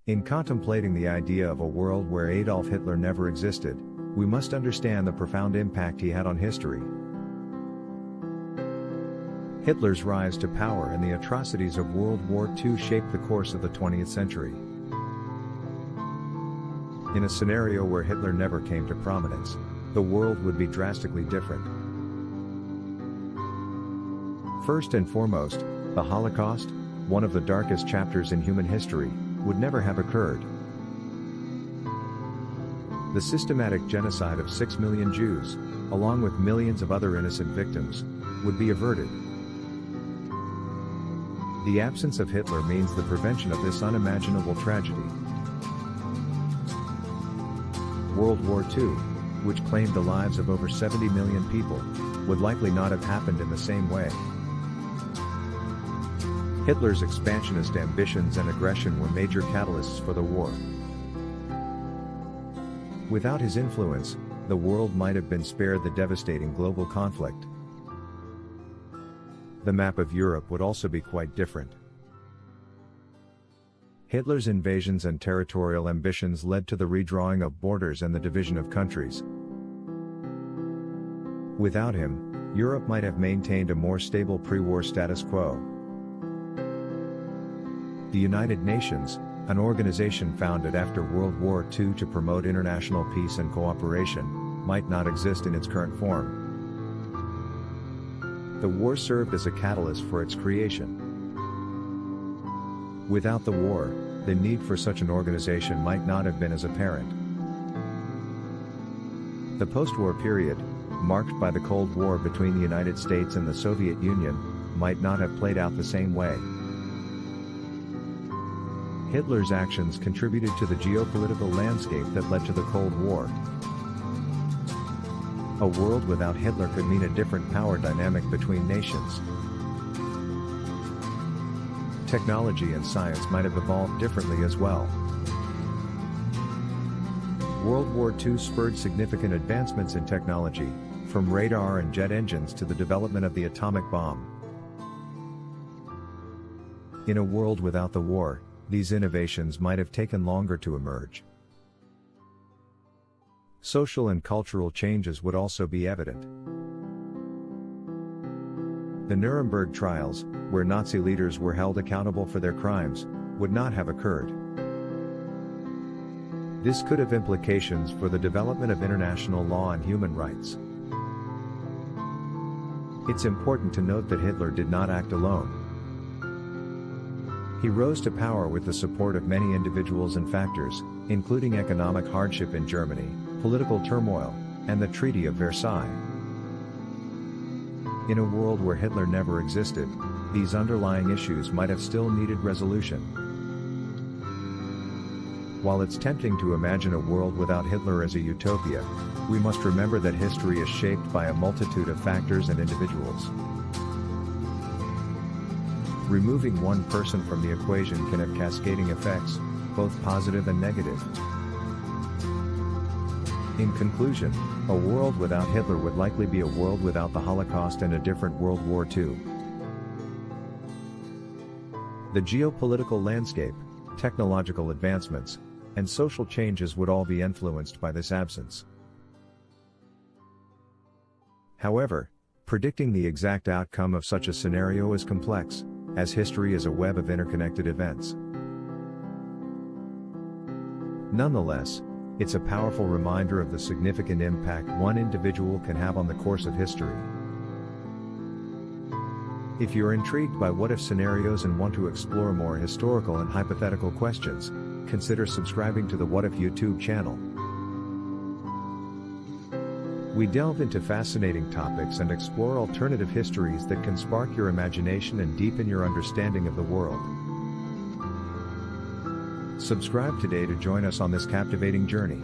In contemplating the idea of a world where Adolf Hitler never existed, we must understand the profound impact he had on history. Hitler's rise to power and the atrocities of World War II shaped the course of the 20th century. In a scenario where Hitler never came to prominence, the world would be drastically different. First and foremost, the Holocaust, one of the darkest chapters in human history, would never have occurred. The systematic genocide of 6 million Jews, along with millions of other innocent victims, would be averted. The absence of Hitler means the prevention of this unimaginable tragedy. World War II, which claimed the lives of over 70 million people, would likely not have happened in the same way. Hitler's expansionist ambitions and aggression were major catalysts for the war. Without his influence, the world might have been spared the devastating global conflict. The map of Europe would also be quite different. Hitler's invasions and territorial ambitions led to the redrawing of borders and the division of countries. Without him, Europe might have maintained a more stable pre-war status quo. The United Nations, an organization founded after World War II to promote international peace and cooperation, might not exist in its current form. The war served as a catalyst for its creation. Without the war, the need for such an organization might not have been as apparent. The post-war period, marked by the Cold War between the United States and the Soviet Union, might not have played out the same way. Hitler's actions contributed to the geopolitical landscape that led to the Cold War. A world without Hitler could mean a different power dynamic between nations. Technology and science might have evolved differently as well. World War II spurred significant advancements in technology, from radar and jet engines to the development of the atomic bomb. In a world without the war, these innovations might have taken longer to emerge. Social and cultural changes would also be evident. The Nuremberg trials, where Nazi leaders were held accountable for their crimes, would not have occurred. This could have implications for the development of international law and human rights. It's important to note that Hitler did not act alone. He rose to power with the support of many individuals and factors, including economic hardship in Germany, political turmoil, and the Treaty of Versailles. In a world where Hitler never existed, these underlying issues might have still needed resolution. While it's tempting to imagine a world without Hitler as a utopia, we must remember that history is shaped by a multitude of factors and individuals. Removing one person from the equation can have cascading effects, both positive and negative. In conclusion, a world without Hitler would likely be a world without the Holocaust and a different World War II. The geopolitical landscape, technological advancements, and social changes would all be influenced by this absence. However, predicting the exact outcome of such a scenario is complex, as history is a web of interconnected events. Nonetheless, it's a powerful reminder of the significant impact one individual can have on the course of history. If you're intrigued by what-if scenarios and want to explore more historical and hypothetical questions, consider subscribing to the What If YouTube channel. We delve into fascinating topics and explore alternative histories that can spark your imagination and deepen your understanding of the world. Subscribe today to join us on this captivating journey.